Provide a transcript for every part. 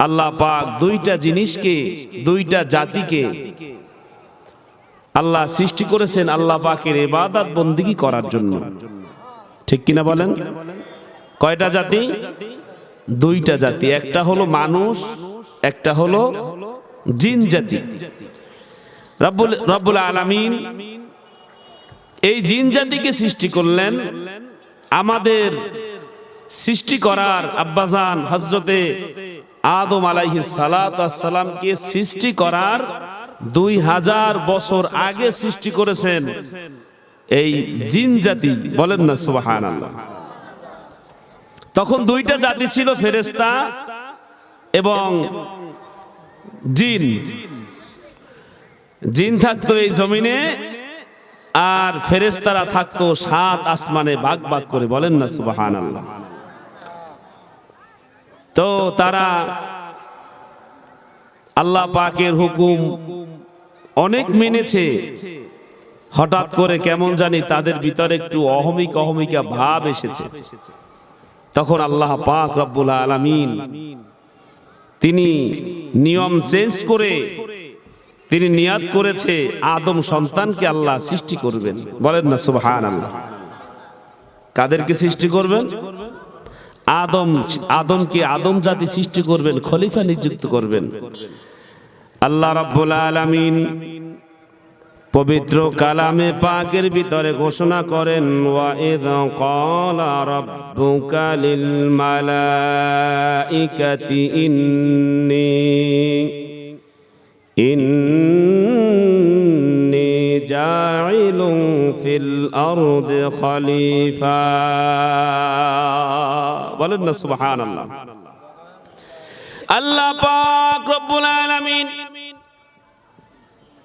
আল্লাহ পাক দুইটা জিনিসকে, দুইটা জাতিকে আল্লাহ সৃষ্টি করেছেন আল্লাহ পাকের ইবাদত বন্দেগী করার জন্য। ঠিক কিনা বলেন? কয়টা জাতি? দুইটা জাতি। একটা হলো মানুষ, একটা হলো জিন জাতি। রব্বুল আলামিন এই জিন জাতিকে সৃষ্টি করলেন আমাদের সৃষ্টি করার আব্বাজান হযরতে আদম আলাইহিস সালাতু ওয়াস সালামকে সৃষ্টি করার 2000 বছর আগে সৃষ্টি করেছেন এই জিন জাতি। বলেন না সুবহানাল্লাহ। তখন দুইটা জাতি ছিল, ফেরেশতা এবং জিন। জিন থাকতো এই জমিনে আর ফেরেশতারা থাকতো 7 আসমানে ভাগ ভাগ করে। বলেন না সুবহানাল্লাহ। তো তারা আল্লাহ পাকের হুকুম অনেক মেনেছে। হঠাৎ করে কেমন জানি তাদের ভিতরে একটু অহমিকা ভাব এসেছে। তখন আল্লাহ পাক রব্বুল আলামিন তিনি নিয়ম চেঞ্জ করে তিনি নিয়াত করেছে আদম সন্তানকে আল্লাহ সৃষ্টি করবেন। বলেন না সুবহানাল্লাহ। কাদেরকে সৃষ্টি করবেন? আদমকে, আদম জাতি সৃষ্টি করবেন, খলিফা নিযুক্ত করবেন। আল্লাহ রাব্বুল আলামিন পবিত্র কালামে পাকের ভিতরে ঘোষণা করেন, ওয়া ইয ক্বালা রাব্বুকা লিল মালাইকাতি ইন্নী জাইলুন ফিল আরদি খলিফা। বলেন না সুবহানাল্লাহ। আল্লাহ পাক রব্বুল আলামিন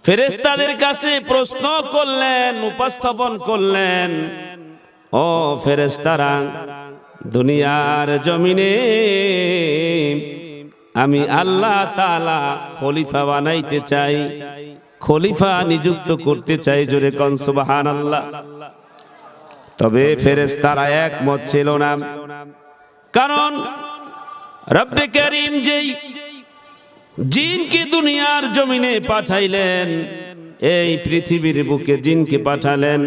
ফেরেশতাদের কাছে প্রশ্ন করলেন, উপস্থাপন করলেন, ও ফেরেশতারা, দুনিয়ার জমিনে আমি আল্লাহ তাআলা খলিফা বানাইতে চাই, খলিফা নিযুক্ত করতে চাই। জোরে কোন সুবহানাল্লাহ। তবে ফেরেশতারা একমত ছিল না, কারণ রব্বে কারীম যেই জিনকে দুনিয়ার জমিনে পাঠাইলেন, এই পৃথিবীর বুকে জিনকে পাঠালেন,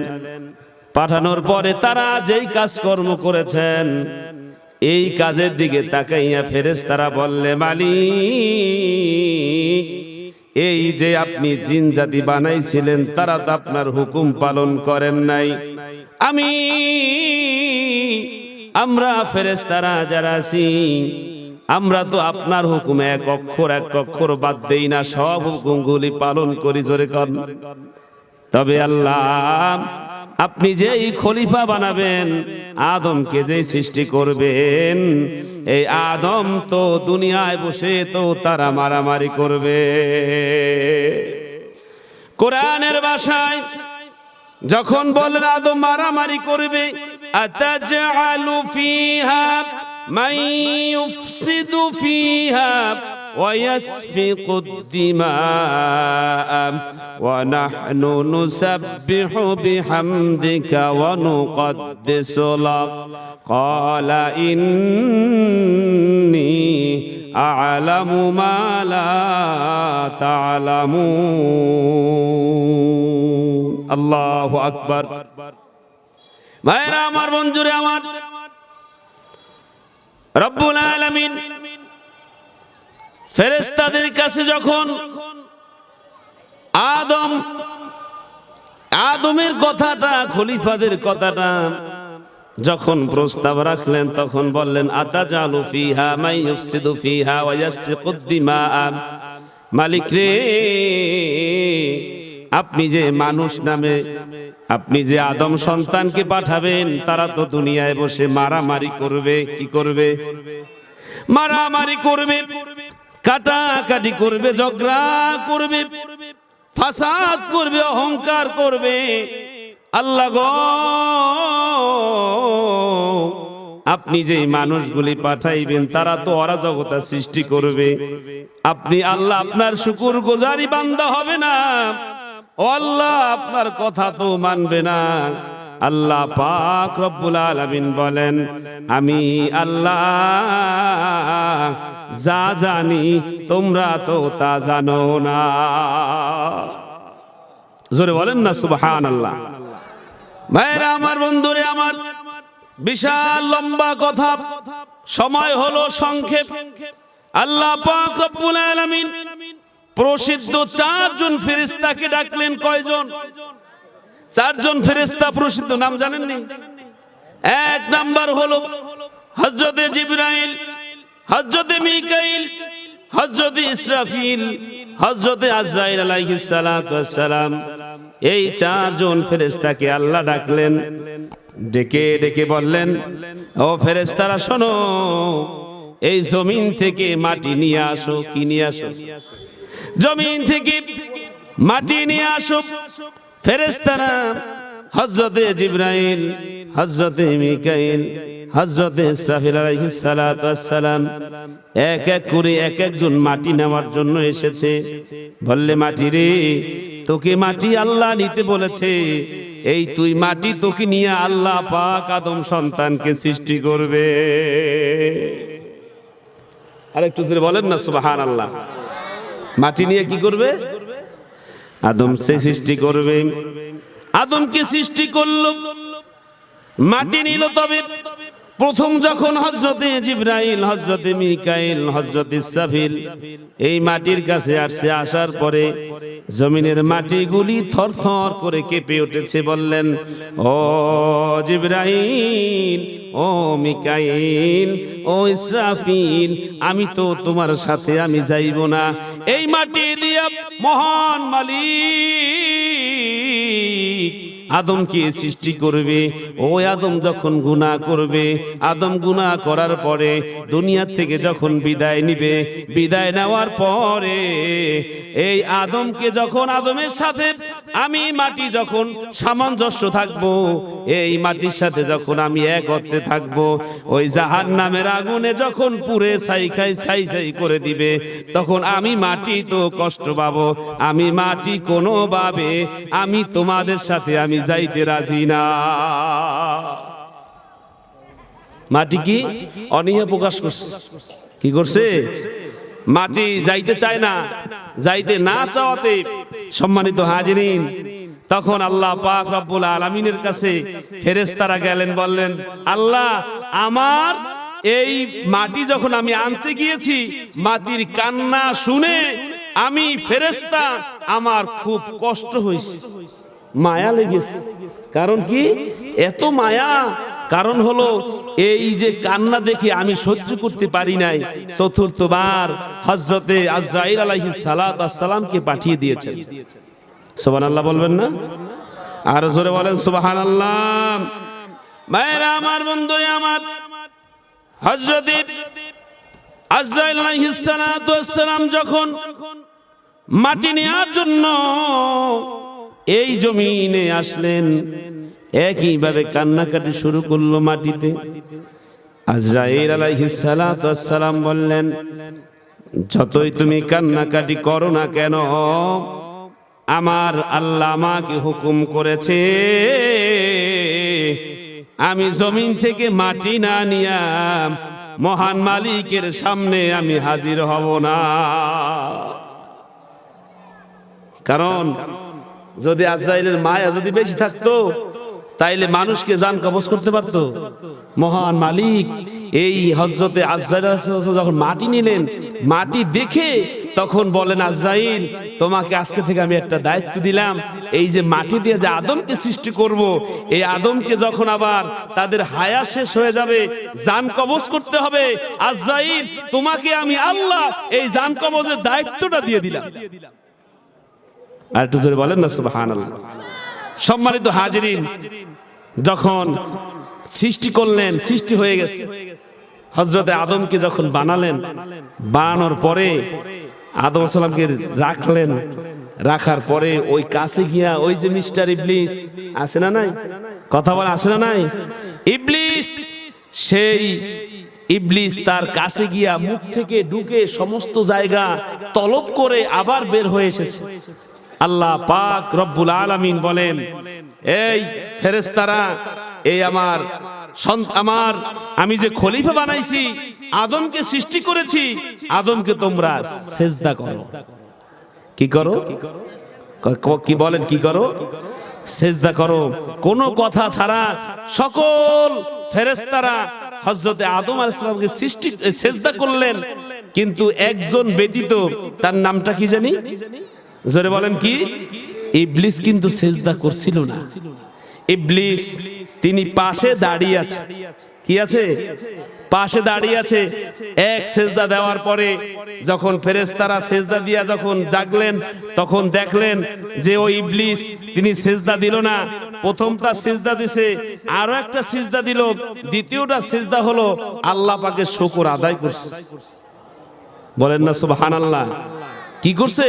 পাঠানোর পরে তারা যেই কাজকর্ম করেছেন এই কাজের দিকে তাকাইয়া ফেরেশতারা বললে, মালিক, এই যে আপনি জিন জাতি বানাইছিলেন তারা তো আপনার হুকুম পালন করেন নাই। আমরা ফেরেশতারা যারা আছি আমরা তো আপনার হুকুমে এক অক্ষর বাদ দেই না, সব হুকুমগুলি পালন করি। জোরে কর। তবে আল্লাহ, আপনি যেই খলিফা বানাবেন, আদমকে যেই সৃষ্টি করবেন, এই আদম তো দুনিয়ায় বসে তো তারা মারামারি করবে। কোরআনের ভাষায় যখন বলেন আদম মারামারি করবে, আতাজআলু ফিহা মান ইউফসিদু ফিহা ওয়া ইয়াসফিকুদ দিমাআ ওয়া নাহনু নুসাব্বিহু বিহামদিকা ওয়া নুকদ্দিসু লাক ক্বালা ইন্নী আ'লামু মা লা তা'লামুন। আল্লাহু আকবার। ভাইরা আমার, বন্ধুরে আমার, রব্বুল আলামিন ফেরেশতাদের কাছে যখন আদমের কথাটা, খলিফাদের কথাটা যখন প্রস্তাব রাখলেন, তখন বললেন, আতাজালু ফিহা মান ইউফসিদু ফিহা ওয়া ইয়াসফিকুদ দিমাআ। মালিক রে, আপনি যে মানুষ নামে আপনি যে আদম সন্তানকে পাঠাবেন, তারা তো দুনিয়ায় বসে মারামারি করবে। কি করবে? মারামারি করবে, কাটাকাটি করবে, ঝগড়া করবে, ফাসাদ করবে, অহংকার করবে। আল্লাহ গো, আপনি যে মানুষগুলি পাঠাইবেন তারা তো অরাজকতা সৃষ্টি করবে। আপনি আল্লাহ আপনার শুকরগুজারি বান্দা হবে না। ও আল্লাহ, আপনার কথা তো মানবে না। আল্লাহ পাক রব্বুল আলামিন বলেন, আমি আল্লাহ যা জানি তোমরা তো তা জানো না। জোরে বলেন না সুবহানাল্লাহ। ভাইরা আমার, বন্ধুরে আমার, বিশাল লম্বা কথা, সময় হলো সংক্ষেপ। আল্লাহ পাক রব্বুল আলামিন প্রসিদ্ধ 4 জন ফেরেশতাকে ডাকলেন। কয়জন? 4 জন ফেরেশতা প্রসিদ্ধ, নাম জানেননি? 1 নাম্বার হলো হযরতে জিবরাইল, হযরতে মিকাইল, হযরতে ইসরাফিল, হযরতে আজরাইল আলাইহিস সালাতু ওয়াস সালাম। এই 4 জন ফেরেশতাকে আল্লাহ ডাকলেন, ডেকে ডেকে বললেন, ও ফেরেশতারা শোনো, এই জমিন থেকে মাটি নিয়ে আসো। কি নিয়ে আসো? জমিন থেকে মাটি নিয়ে আসো। ফেরেশতারা হযরতে জিবরাইল, হযরতে মিকাইল, হযরতে ইসরাফিল আলাইহিস সালাতু ওয়াস সালাম এক এক করে এক একজন মাটি নেওয়ার জন্য এসেছে। বললে, মাটি রে, তোকে মাটি আল্লাহ নিতে বলেছে। এই তুই মাটি, তোকে নিয়ে আল্লাহ পাক আদম সন্তানকে সৃষ্টি করবে। আরেকটু জোরে বলেন না সুবহানাল্লাহ। মাটি নিয়ে কি করবে? আদম সে সৃষ্টি করবে। আদমকে সৃষ্টি করলো, মাটি নিল। তবে প্রথম যখন হযরতে জিবরাইল, হযরতে মিকাইল, হযরতে ইসরাফিল এই মাটির কাছে আসছে, আসার পরে জমিনের মাটিগুলি থরথর করে কেঁপে উঠেছে। বললেন, ও জিবরাইল, ও মিকাইল, ও ইসরাফিল, আমি তো তোমার সাথে আমি যাইব না। এই মাটি দিয়া মহান মালিক আদমকে সৃষ্টি করবে। ওই আদম যখন গুনাহ করবে, আদম গুনাহ করার পরে দুনিয়া থেকে যখন বিদায় নিবে, বিদায় নেওয়ার পরে এই আদমকে যখন, আদমের সাথে আমি মাটি যখন সামঞ্জস্য থাকবো, এই মাটির সাথে যখন আমি এক হতে থাকবো, ওই জাহান্নামের আগুনে যখন পুড়ে ছাই ছাই করে দিবে, তখন আমি মাটি তো কষ্ট পাবো। আমি মাটি কোনোভাবে আমি তোমাদের সাথে আমি যাইতে রাজি না। মাটি কি অনীহা প্রকাশ করছে? কি করছে? মাটি যাইতে চায় না। যাইতে না চাওয়াতে সম্মানিত হাজিরিন, তখন আল্লাহ পাক রব্বুল আলামিনের কাছে ফেরেশতারা গেলেন, বললেন, আল্লাহ, আমার এই মাটি যখন আমি আনতে গিয়েছি, মাটির কান্না শুনে আমি ফেরেশতা, আমার খুব কষ্ট হয়েছে, মায়া লেগেছে। কারণ কি? এত মায়া। কারণ হলো এই যে কান্না দেখে আমি সহ্য করতে পারি নাই। চতুর্থবার হযরতে আজরাইল আলাইহিস সালাতু ওয়াস সালামকে পাঠিয়ে দিয়েছেন। সুবহানাল্লাহ বলবেন না? আর জোরে বলেন সুবহানাল্লাহ। ভাইরা আমার, বন্ধুরা আমার, হযরতে আজরাইল আলাইহিস সালাতু ওয়াস সালাম যখন মাটি নেওয়ার জন্য এই জমিনে আসলেন, একইভাবে কান্নাকাটি শুরু করলো মাটিতে। আজরাইল আলাইহিস সালাতু ওয়াস সালাম বললেন, যতই তুমি কান্নাকাটি করো না কেন, আমার আল্লাহ আমাকে হুকুম করেছে আমি জমিন থেকে মাটি না নিয়া মহান মালিকের সামনে আমি হাজির হব না। কারণ যদি আজরাইলের মায়া যদি বেশি থাকতো, তাইলে মানুষকে জান কবজ করতে পারতো। মহান মালিক এই হযরতে আজরাইল যখন মাটি নিলেন, মাটি দেখে তখন বলেন, আজরাইল, তোমাকে আজকে থেকে আমি একটা দায়িত্ব দিলাম। এই যে মাটি দিয়ে যে আদমকে সৃষ্টি করব, এই আদমকে যখন আবার তাদের হায়া শেষ হয়ে যাবে, জান কবজ করতে হবে, আজরাইল, তোমাকে আমি আল্লাহ এই জান কবজের দায়িত্বটা দিয়ে দিলাম। আর একটু জোরে বলেন না সুবহানাল্লাহ। সম্মানিত হাজিরিন, যখন সৃষ্টি করলেন, সৃষ্টি হয়ে গেছে, হযরতে আদমকে যখন বানালেন, বানানোর পরে আদম সালামকে রাখলেন। রাখার পরে ওই কাছে গিয়া ওই যে মিস্টার ইবলিস আছে না নাই, কথা বলে আছে না নাই, ইবলিস, সেই ইবলিস তার কাছে গিয়া মুখ থেকে ঢুকে সমস্ত জায়গা তলব করে আবার বের হয়ে এসেছে। আল্লাহ পাক রব্বুল আলামিন বলেন, এই ফেরেশতারা, এই আমার আমি যে খলিফা বানাইছি, আদমকে সৃষ্টি করেছি, আদমকে তোমরা সেজদা করো। কি করো? কি বলেন? কি করো? সেজদা করো। কোনো কথা ছাড়া সকল ফেরেশতারা হযরতে আদম আলাইহিস সালামকে সেজদা করলেন, কিন্তু একজন ব্যতীত, তার নামটা কি জানি? জোরে বলেন কি? ইবলিস কিন্তু সেজদা করছিল না। ইবলিস তিনি পাশে দাঁড়িয়ে আছে। কি আছে? পাশে দাঁড়িয়ে আছে। এক সেজদা দেওয়ার পরে যখন ফেরেশতারা সেজদা দিয়া যখন জাগলেন, তখন দেখলেন যে ওই ইবলিস তিনি সেজদা দিল না। প্রথমটা সেজদা দিছে, আরো একটা সেজদা দিল, দ্বিতীয়টা সেজদা হলো আল্লাহ পাকের শুকর আদায় করছে। বলেন না সুবহানাল্লাহ। কি করছে?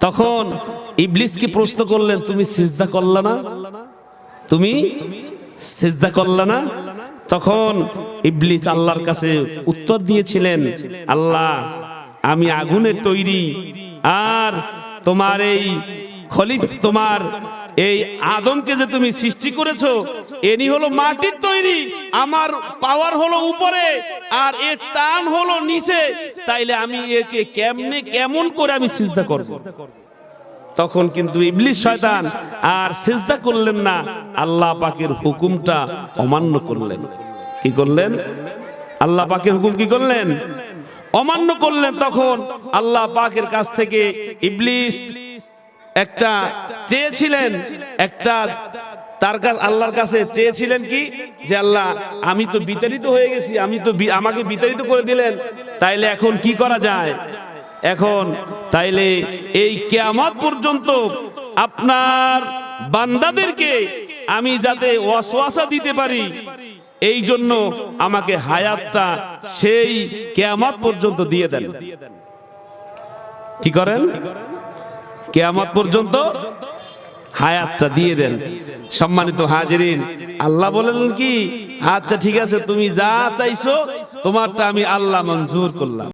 তখন ইবলিসকে প্রশ্ন করলেন, তুমি সিজদা করলা না? তুমি সিজদা করলা না? তখন ইবলিস আল্লাহর কাছে উত্তর দিয়েছিলেন, আল্লাহ, আমি আগুনের তৈরি, আর তোমার এই তোমার এই আদমকে যে তুমি সৃষ্টি করেছো, এনি হলো মাটির তৈরি, আমার পাওয়ার হলো উপরে আর এর টান হলো নিচে, তাইলে আমি একে কেমন করে আমি সিজদা করব? তখন কিন্তু ইবলিস শয়তান আর সিজদা করলেন না, আল্লাহ পাকের হুকুমটা অমান্য করলেন। কি করলেন? আল্লাহ পাকের হুকুম কি করলেন? অমান্য করলেন। তখন আল্লাহ পাকের কাছ থেকে ইবলিস একটা চেয়েছিলেন, একটা তার কাছে আল্লাহর কাছে চেয়েছিলেন কি, যে আল্লাহ, আমি তো বিতাড়িত হয়ে গেছি, আমাকে বিতাড়িত করে দিলেন, তাইলে এখন কি করা যায়? এখন তাইলে এই কিয়ামত পর্যন্ত আপনার বান্দাদেরকে আমি যাতে ওয়াসওয়াসা দিতে পারি, এই জন্য আমাকে হায়াতটা সেই কিয়ামত পর্যন্ত দিয়ে দেন। কি করেন? কিয়ামত পর্যন্ত হায়াতটা দিয়ে দেন। সম্মানিত হাজিরিন, আল্লাহ বলেন কি, আচ্ছা ঠিক আছে, তুমি যা চাইছো তোমারটা আমি আল্লাহ মঞ্জুর করলাম।